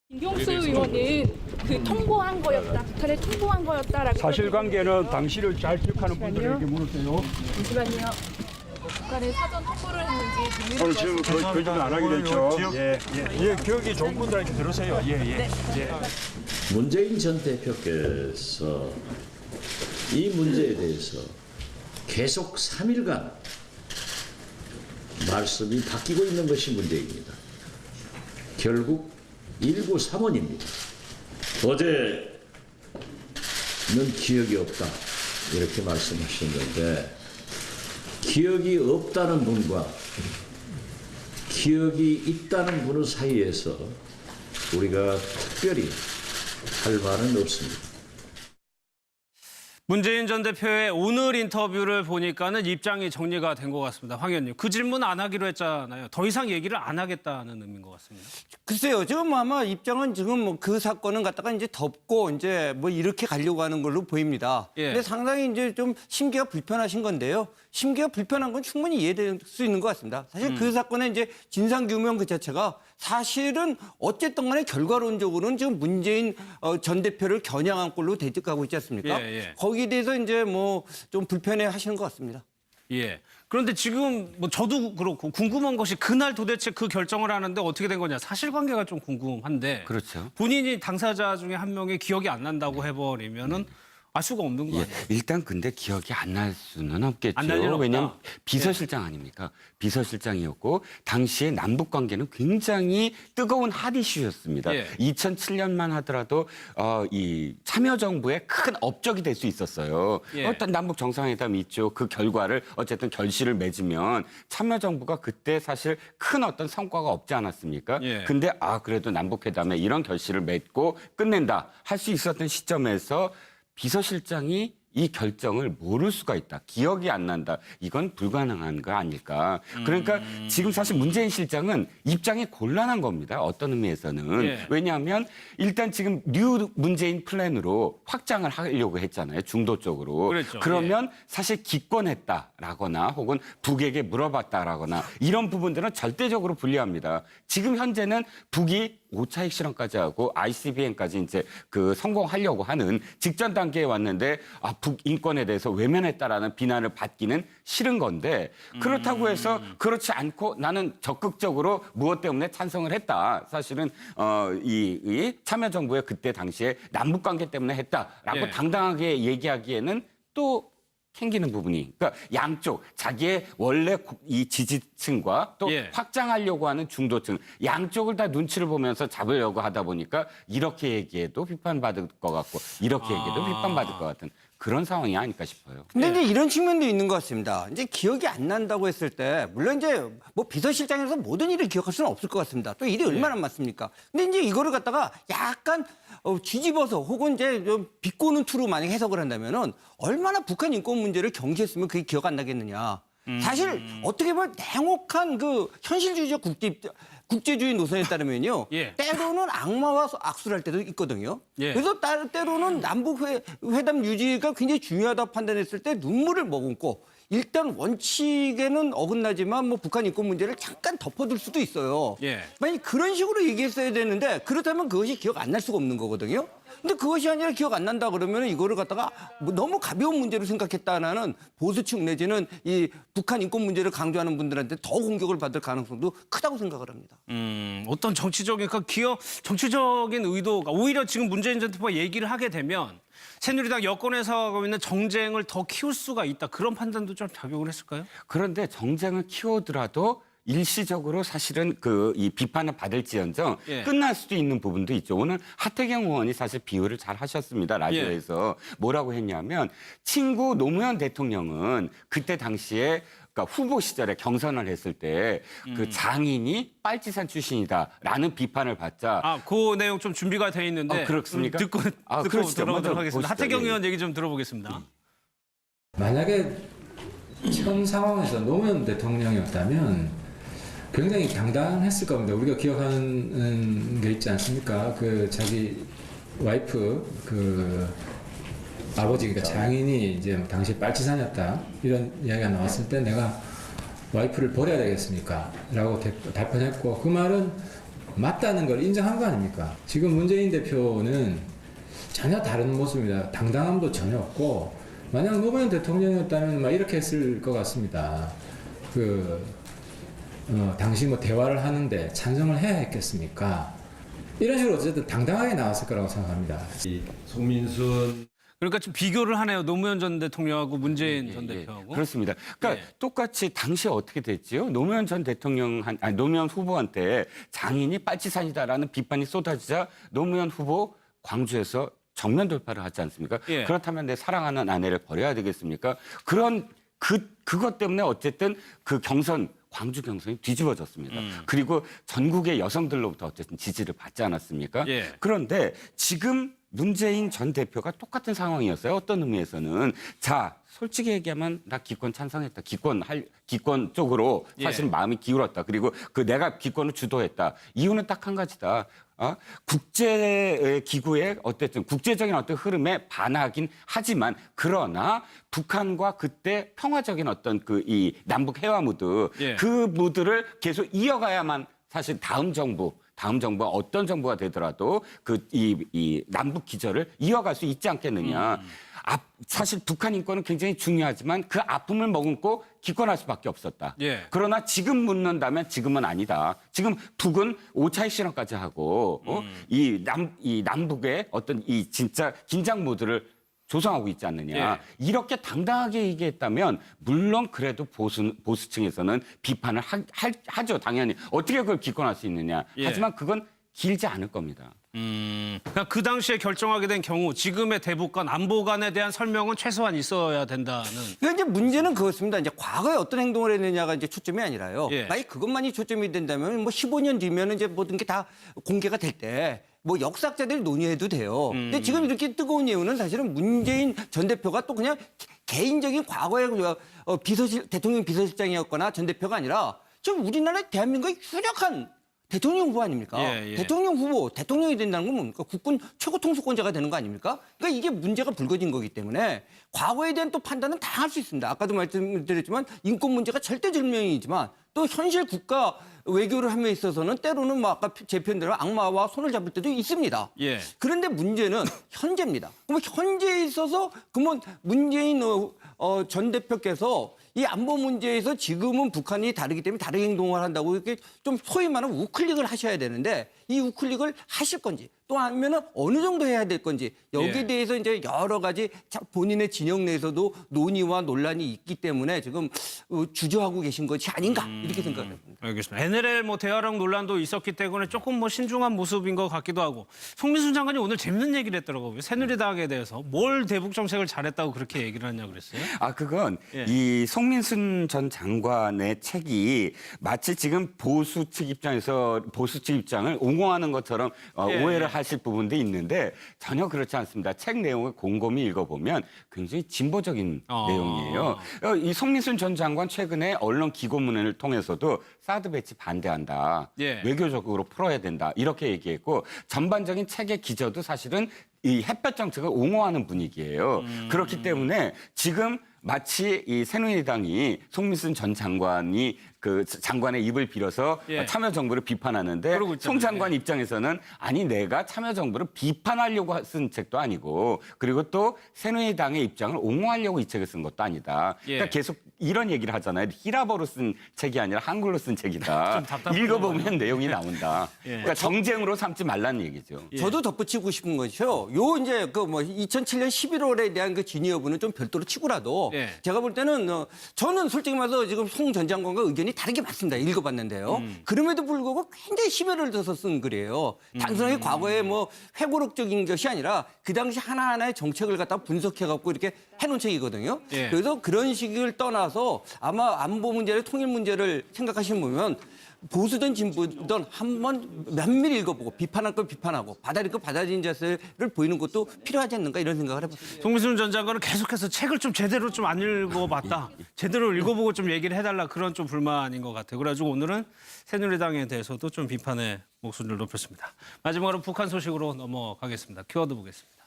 김경수 의원은 통보한 거였다. 북한에 통보한 거였다라고. 사실관계는 당시를 잘 기억하는 분들에게 물으세요. 잠시만요. 북한에 사전 통보를 했는지 오늘 지금 거짓말 안 하기로 했죠. 예, 기억이 좋은 분들한테 들으세요. 예. 문재인 전 대표께서 이 문제에 대해서 계속 3일간 말씀이 바뀌고 있는 것이 문제입니다. 결국 1935입니다. 어제는 기억이 없다 이렇게 말씀하셨는데 기억이 없다는 분과 기억이 있다는 분 사이에서 우리가 특별히 할 말은 없습니다. 문재인 전 대표의 오늘 인터뷰를 보니까는 입장이 정리가 된 것 같습니다. 황 의원님, 그 질문 안 하기로 했잖아요. 더 이상 얘기를 안 하겠다는 의미인 것 같습니다. 글쎄요, 지금 아마 입장은 지금 뭐 그 사건은 갖다가 이제 덮고 이제 뭐 이렇게 가려고 하는 걸로 보입니다. 예. 근데 상당히 이제 좀 심기가 불편하신 건데요. 심기가 불편한 건 충분히 이해될 수 있는 것 같습니다. 사실 그 사건의 이제 진상규명 그 자체가 사실은 어쨌든 간에 결과론적으로는 지금 문재인 전 대표를 겨냥한 꼴로 대적하고 있지 않습니까? 예. 거기에 대해서 이제 뭐 좀 불편해 하시는 것 같습니다. 예. 그런데 지금 뭐 저도 그렇고 궁금한 것이 그날 도대체 그 결정을 하는데 어떻게 된 거냐. 사실관계가 좀 궁금한데. 그렇죠. 본인이 당사자 중에 한 명이 기억이 안 난다고 해버리면은 알 수가 없는 거 아니에요? 일단 근데 기억이 안 날 수는 없겠죠. 안 날 일은 없다. 왜냐하면 비서실장 아닙니까? 비서실장이었고 당시에 남북 관계는 굉장히 뜨거운 핫 이슈였습니다. 예. 2007년만 하더라도 이 참여정부의 큰 업적이 될 수 있었어요. 예. 어떤 남북 정상회담이 있죠. 그 결과를 어쨌든 결실을 맺으면 참여정부가 그때 사실 큰 어떤 성과가 없지 않았습니까? 예. 근데 그래도 남북회담에 이런 결실을 맺고 끝낸다 할 수 있었던 시점에서 비서실장이 이 결정을 모를 수가 있다. 기억이 안 난다. 이건 불가능한 거 아닐까. 그러니까 지금 사실 문재인 실장은 입장이 곤란한 겁니다. 어떤 의미에서는. 예. 왜냐하면 일단 지금 뉴 문재인 플랜으로 확장을 하려고 했잖아요. 중도 쪽으로. 그랬죠. 그러면 사실 기권했다라거나 혹은 북에게 물어봤다라거나 이런 부분들은 절대적으로 불리합니다. 지금 현재는 북이 5차 핵실험까지 하고 ICBM까지 이제 성공하려고 하는 직전 단계에 왔는데 북 인권에 대해서 외면했다라는 비난을 받기는 싫은 건데 그렇다고 해서 그렇지 않고 나는 적극적으로 무엇 때문에 찬성을 했다. 사실은 이 참여정부의 그때 당시에 남북관계 때문에 했다라고 예. 당당하게 얘기하기에는 또 캥기는 부분이 그러니까 양쪽 자기의 원래 이 지지층과 또 예. 확장하려고 하는 중도층 양쪽을 다 눈치를 보면서 잡으려고 하다 보니까 이렇게 얘기해도 비판받을 것 같고 이렇게 얘기해도 비판받을 것 같은 그런 상황이 아닐까 싶어요. 근데 이제 이런 측면도 있는 것 같습니다. 이제 기억이 안 난다고 했을 때, 물론 이제 뭐 비서실장에서 모든 일을 기억할 수는 없을 것 같습니다. 또 일이 얼마나 많습니까? 근데 이제 이거를 갖다가 약간 뒤집어서 혹은 이제 좀 비꼬는 투로 만약 해석을 한다면은 얼마나 북한 인권 문제를 경시했으면 그게 기억 안 나겠느냐. 사실 어떻게 보면 냉혹한 그 현실주의적 국제주의 노선에 따르면요. 예. 때로는 악마와 악수를 할 때도 있거든요. 예. 그래서 때로는 남북 회담 유지가 굉장히 중요하다 판단했을 때 눈물을 머금고 일단 원칙에는 어긋나지만 뭐 북한 인권 문제를 잠깐 덮어둘 수도 있어요. 예. 만약 그런 식으로 얘기했어야 되는데 그렇다면 그것이 기억 안 날 수가 없는 거거든요. 근데 그것이 아니라 기억 안 난다 그러면 이거를 갖다가 뭐 너무 가벼운 문제로 생각했다는 보수층 내지는 이 북한 인권 문제를 강조하는 분들한테 더 공격을 받을 가능성도 크다고 생각을 합니다. 어떤 정치적인 정치적인 의도가 오히려 지금 문재인 전 대표가 얘기를 하게 되면 새누리당 여권에서 하고 있는 정쟁을 더 키울 수가 있다. 그런 판단도 좀 작용을 했을까요? 그런데 정쟁을 키우더라도 일시적으로 사실은 이 비판을 받을지언정 예. 끝날 수도 있는 부분도 있죠. 오늘 하태경 의원이 사실 비유를 잘 하셨습니다. 라디오에서 뭐라고 했냐면 친구 노무현 대통령은 그때 당시에 그러니까 후보 시절에 경선을 했을 때 그 장인이 빨치산 출신이다라는 비판을 받자 그 내용 좀 준비가 돼 있는데 그렇습니까? 듣고 그러시죠. 들어보도록 하겠습니다. 보시죠. 하태경 예. 의원 얘기 좀 들어보겠습니다. 만약에 현 상황에서 노무현 대통령이었다면 굉장히 당당했을 겁니다. 우리가 기억하는 게 있지 않습니까? 자기 와이프 아버지, 그러니까 장인이 이제 당시 빨치산이었다 이런 이야기가 나왔을 때 내가 와이프를 버려야 되겠습니까? 라고 답변했고 그 말은 맞다는 걸 인정한 거 아닙니까? 지금 문재인 대표는 전혀 다른 모습입니다. 당당함도 전혀 없고 만약 노무현 대통령이었다면 막 이렇게 했을 것 같습니다. 당시 뭐 대화를 하는데 찬성을 해야 했겠습니까? 이런 식으로 어쨌든 당당하게 나왔을 거라고 생각합니다. 송민순 그러니까 좀 비교를 하네요. 노무현 전 대통령하고 문재인 전 대표하고. 그렇습니다. 그러니까 똑같이 당시 어떻게 됐지요? 노무현 전 대통령 노무현 후보한테 장인이 빨치산이다라는 비판이 쏟아지자 노무현 후보 광주에서 정면 돌파를 하지 않습니까? 예. 그렇다면 내 사랑하는 아내를 버려야 되겠습니까? 그것 때문에 어쨌든 그 경선 광주 경선이 뒤집어졌습니다. 그리고 전국의 여성들로부터 어쨌든 지지를 받지 않았습니까? 예. 그런데 지금 문재인 전 대표가 똑같은 상황이었어요. 어떤 의미에서는 자 솔직히 얘기하면 나 기권 찬성했다. 기권 쪽으로 사실 마음이 기울었다. 그리고 내가 기권을 주도했다. 이유는 딱 한 가지다. 국제 기구의 어쨌든 국제적인 어떤 흐름에 반하긴 하지만 그러나 북한과 그때 평화적인 어떤 이 남북 해화 무드 그 무드를 계속 이어가야만 사실 다음 정부가 어떤 정부가 되더라도 이 남북 기절을 이어갈 수 있지 않겠느냐. 사실 북한 인권은 굉장히 중요하지만 그 아픔을 머금고 기권할 수밖에 없었다. 그러나 지금 묻는다면 지금은 아니다. 지금 북은 5차 핵실험까지 하고 이 남북의 어떤 이 진짜 긴장 모드를 조성하고 있지 않느냐. 이렇게 당당하게 얘기했다면 물론 그래도 보수층에서는 비판을 하죠. 당연히. 어떻게 그걸 기권할 수 있느냐. 하지만 그건 길지 않을 겁니다. 그러니까 그 당시에 결정하게 된 경우 지금의 대북 간 안보 간에 대한 설명은 최소한 있어야 된다는. 그러니까 이제 문제는 그렇습니다. 이제 과거에 어떤 행동을 했느냐가 이제 초점이 아니라요. 만약 그것만이 초점이 된다면 뭐 15년 뒤면 이제 모든 게 다 공개가 될 때 뭐 역사학자들이 논의해도 돼요. 근데 지금 이렇게 뜨거운 이유는 사실은 문재인 전 대표가 또 그냥 개인적인 과거의 대통령 비서실장이었거나 전 대표가 아니라 지금 우리나라 대한민국의 유력한 대통령 후보 아닙니까? 대통령 후보, 대통령이 된다는 건 뭡니까? 국군 최고 통수권자가 되는 거 아닙니까? 그러니까 이게 문제가 불거진 거기 때문에 과거에 대한 또 판단은 다 할 수 있습니다. 아까도 말씀드렸지만 인권 문제가 절대절명이지만 또 현실 국가 외교를 함에 있어서는 때로는 뭐 아까 제 표현대로 악마와 손을 잡을 때도 있습니다. 그런데 문제는 현재입니다. 그럼 현재에 있어서 그러면 문재인 전 대표께서 이 안보 문제에서 지금은 북한이 다르기 때문에 다른 행동을 한다고 이렇게 좀 소위 말하는 우클릭을 하셔야 되는데 이 우클릭을 하실 건지 또 아니면은 어느 정도 해야 될 건지 여기에 대해서 이제 여러 가지 본인의 진영 내에서도 논의와 논란이 있기 때문에 지금 주저하고 계신 것이 아닌가 이렇게 생각합니다. 알겠습니다. NLL 뭐 대화령 논란도 있었기 때문에 조금 뭐 신중한 모습인 것 같기도 하고 송민순 장관이 오늘 재밌는 얘기를 했더라고요. 새누리당에 대해서 뭘 대북 정책을 잘했다고 그렇게 얘기를 하냐고 그랬어요. 그건 이 송민순 전 장관의 책이 마치 지금 보수 측 입장을 옹호하는 것처럼 오해를 하실 부분도 있는데 전혀 그렇지 않습니다. 책 내용을 곰곰이 읽어보면 굉장히 진보적인 내용이에요. 이 송민순 전 장관 최근에 언론 기고문을 통해서도 사드 배치 반대한다. 외교적으로 풀어야 된다. 이렇게 얘기했고 전반적인 책의 기저도 사실은 이 햇볕 정책을 옹호하는 분위기예요. 그렇기 때문에 지금 마치 이 새누리당이 송민순 전 장관이 장관의 입을 빌어서 참여정부를 비판하는데 송 장관 입장에서는 아니 내가 참여정부를 비판하려고 쓴 책도 아니고 그리고 또 새누리당의 입장을 옹호하려고 이 책을 쓴 것도 아니다. 그러니까 계속 이런 얘기를 하잖아요. 히라버로 쓴 책이 아니라 한글로 쓴 책이다. 읽어보면 내용이 나온다. 그러니까 정쟁으로 삼지 말라는 얘기죠. 저도 덧붙이고 싶은 것이요. 요 이제 2007년 11월에 대한 진위 여부는 좀 별도로 치고라도 제가 볼 때는 저는 솔직히 말해서 지금 송 전 장관과 의견이 다른 게 맞습니다. 읽어봤는데요. 그럼에도 불구하고 굉장히 심혈을 둬서 쓴 글이에요. 단순하게 과거에 뭐 회고록적인 것이 아니라 그 당시 하나하나의 정책을 갖다 분석해갖고 이렇게 해놓은 책이거든요. 그래서 그런 식을 떠나서 아마 안보 문제를 통일 문제를 생각하시는 분은 보수든 진보든 한번 면밀히 읽어보고 비판할 걸 비판하고 받아들일 걸 받아들이는 자세를 보이는 것도 필요하지 않는가 이런 생각을 해봤습니다. 송민순 전 장관은 계속해서 책을 좀 제대로 좀 안 읽어봤다. 제대로 읽어보고 좀 얘기를 해달라 그런 좀 불만인 것 같아요. 그래가지고 오늘은 새누리당에 대해서도 좀 비판의 목소리를 높였습니다. 마지막으로 북한 소식으로 넘어가겠습니다. 키워드 보겠습니다.